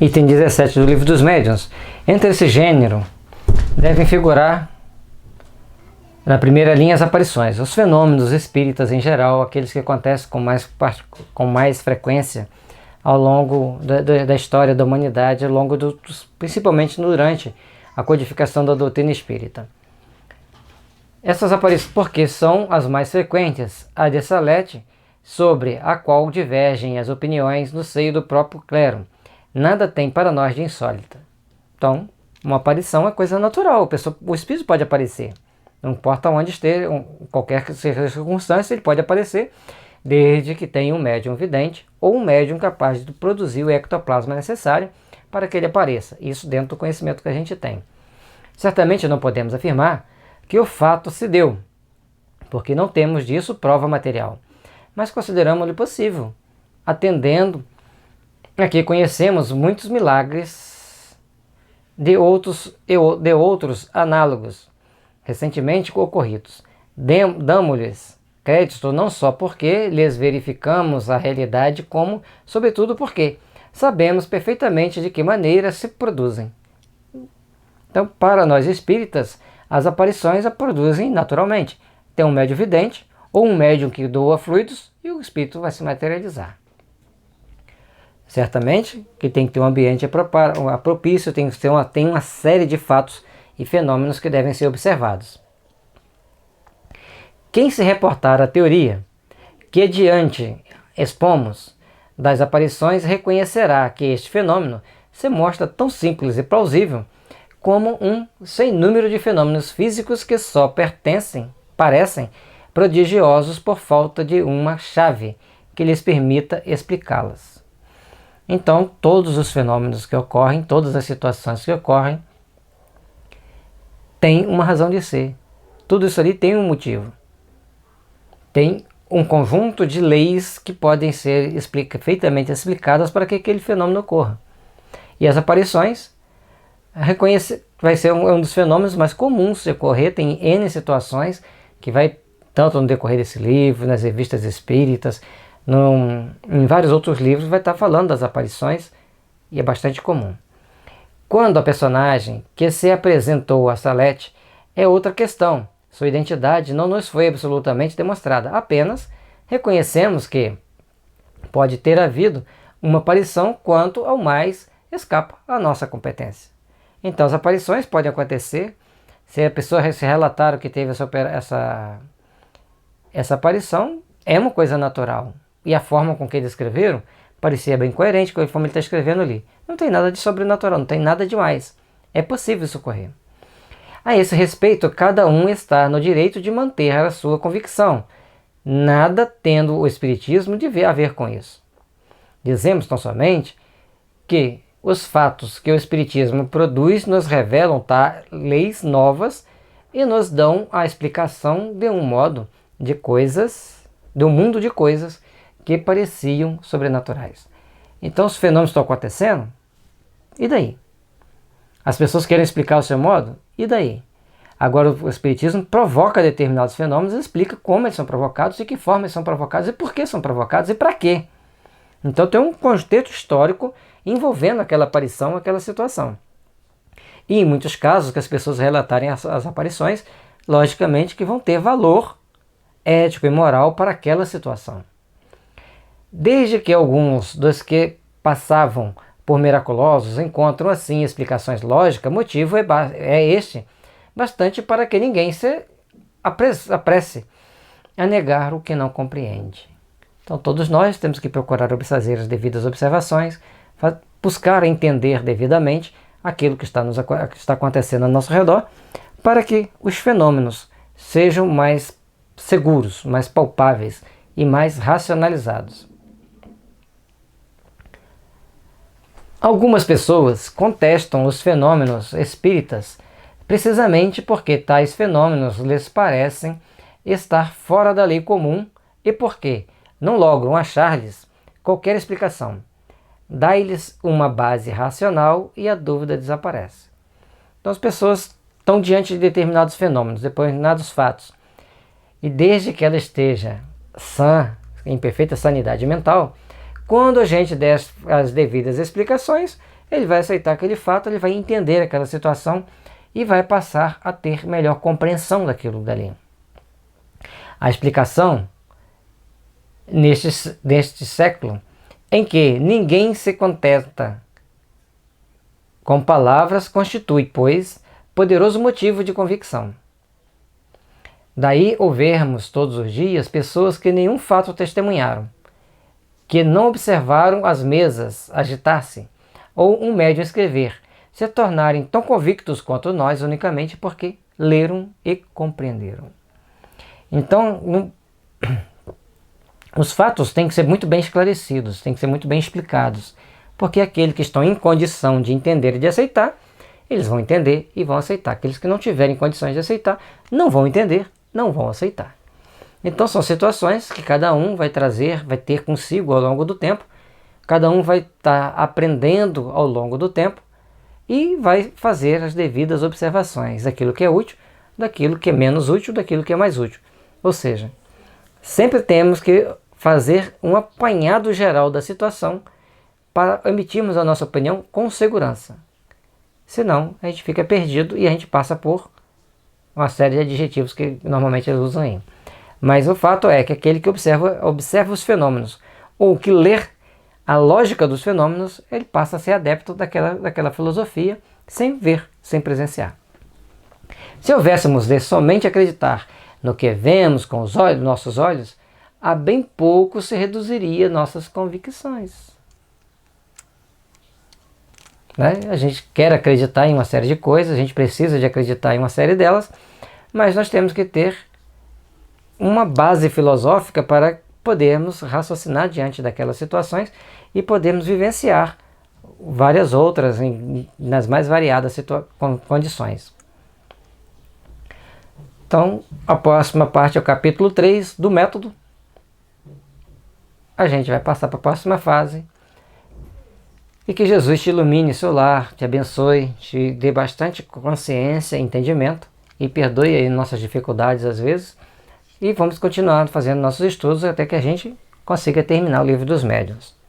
Item 17 do Livro dos Médiuns. Entre esse gênero devem figurar na primeira linha as aparições, os fenômenos espíritas em geral, aqueles que acontecem com mais frequência ao longo da história da humanidade, ao longo principalmente durante a codificação da doutrina espírita. Essas aparições, porque são as mais frequentes, a de Salete, sobre a qual divergem as opiniões no seio do próprio clero, nada tem para nós de insólita. Então, uma aparição é coisa natural, o espírito pode aparecer. Não importa onde esteja, qualquer que seja a circunstância, ele pode aparecer, desde que tenha um médium vidente ou um médium capaz de produzir o ectoplasma necessário para que ele apareça. Isso dentro do conhecimento que a gente tem. Certamente não podemos afirmar que o fato se deu, porque não temos disso prova material, mas consideramos-lhe possível, atendendo a que conhecemos muitos milagres de outros análogos recentemente ocorridos. Damos-lhes crédito não só porque lhes verificamos a realidade, como, sobretudo, porque sabemos perfeitamente de que maneira se produzem. Então, para nós espíritas, as aparições a produzem naturalmente. Tem um médium vidente ou um médium que doa fluidos e o espírito vai se materializar. Certamente que tem que ter um ambiente propício, tem uma série de fatos e fenômenos que devem ser observados. Quem se reportar à teoria que adiante expomos das aparições reconhecerá que este fenômeno se mostra tão simples e plausível como um sem número de fenômenos físicos que só parecem prodigiosos por falta de uma chave que lhes permita explicá-las. Então, todos os fenômenos que ocorrem, todas as situações que ocorrem, têm uma razão de ser. Tudo isso ali tem um motivo. Tem um conjunto de leis que podem ser perfeitamente explicadas para que aquele fenômeno ocorra. E as aparições vai ser um dos fenômenos mais comuns de ocorrer. Tem N situações que vai, tanto no decorrer desse livro, nas revistas espíritas, em vários outros livros, vai estar falando das aparições, e é bastante comum. Quando a personagem que se apresentou a Salete é outra questão. Sua identidade não nos foi absolutamente demonstrada. Apenas reconhecemos que pode ter havido uma aparição quanto ao mais escapa à nossa competência. Então as aparições podem acontecer. Se a pessoa se relatar que teve essa aparição, é uma coisa natural. E a forma com que eles escreveram parecia bem coerente com a forma que ele está escrevendo ali. Não tem nada de sobrenatural, não tem nada demais. É possível isso ocorrer. A esse respeito, cada um está no direito de manter a sua convicção, nada tendo o Espiritismo de a ver com isso. Dizemos tão somente que os fatos que o Espiritismo produz nos revelam leis novas e nos dão a explicação de um modo de coisas, de um mundo de coisas que pareciam sobrenaturais. Então os fenômenos estão acontecendo, e daí? As pessoas querem explicar o seu modo, e daí? Agora o Espiritismo provoca determinados fenômenos e explica como eles são provocados, de que forma eles são provocados, e por que são provocados, e para quê. Então tem um contexto histórico envolvendo aquela aparição, aquela situação. E em muitos casos que as pessoas relatarem as aparições, logicamente que vão ter valor ético e moral para aquela situação. Desde que alguns dos que passavam por miraculosos encontram assim explicações lógicas, motivo é este bastante para que ninguém se apresse a negar o que não compreende. Então todos nós temos que procurar fazer as devidas observações, buscar entender devidamente aquilo que está acontecendo ao nosso redor, para que os fenômenos sejam mais seguros, mais palpáveis e mais racionalizados. Algumas pessoas contestam os fenômenos espíritas precisamente porque tais fenômenos lhes parecem estar fora da lei comum e porque não logram achar-lhes qualquer explicação. Dá-lhes uma base racional e a dúvida desaparece. Então as pessoas estão diante de determinados fenômenos, determinados fatos, e desde que ela esteja sã, em perfeita sanidade mental, quando a gente der as devidas explicações, ele vai aceitar aquele fato, ele vai entender aquela situação e vai passar a ter melhor compreensão daquilo dali. A explicação neste século em que ninguém se contenta com palavras constitui, pois, poderoso motivo de convicção. Daí ouvermos todos os dias pessoas que nenhum fato testemunharam, que não observaram as mesas agitar-se, ou um médium escrever, se tornarem tão convictos quanto nós unicamente porque leram e compreenderam. Então, os fatos têm que ser muito bem esclarecidos, têm que ser muito bem explicados, porque aqueles que estão em condição de entender e de aceitar, eles vão entender e vão aceitar. Aqueles que não tiverem condições de aceitar, não vão entender, não vão aceitar. Então são situações que cada um vai trazer, vai ter consigo ao longo do tempo, cada um vai estar aprendendo ao longo do tempo e vai fazer as devidas observações daquilo que é útil, daquilo que é menos útil, daquilo que é mais útil. Ou seja, sempre temos que fazer um apanhado geral da situação para emitirmos a nossa opinião com segurança. Senão, a gente fica perdido e a gente passa por uma série de adjetivos que normalmente eles usam aí. Mas o fato é que aquele que observa os fenômenos, ou que lê a lógica dos fenômenos, ele passa a ser adepto daquela filosofia, sem ver, sem presenciar. Se houvéssemos de somente acreditar no que vemos com os olhos, nossos olhos, a bem pouco se reduziria nossas convicções. Né? A gente quer acreditar em uma série de coisas, a gente precisa de acreditar em uma série delas, mas nós temos que ter uma base filosófica para podermos raciocinar diante daquelas situações e podermos vivenciar várias outras nas mais variadas condições. Então, a próxima parte é o capítulo 3 do método. A gente vai passar para a próxima fase. E que Jesus te ilumine seu lar, te abençoe, te dê bastante consciência e entendimento e perdoe aí nossas dificuldades às vezes. E vamos continuar fazendo nossos estudos até que a gente consiga terminar o Livro dos Médiuns.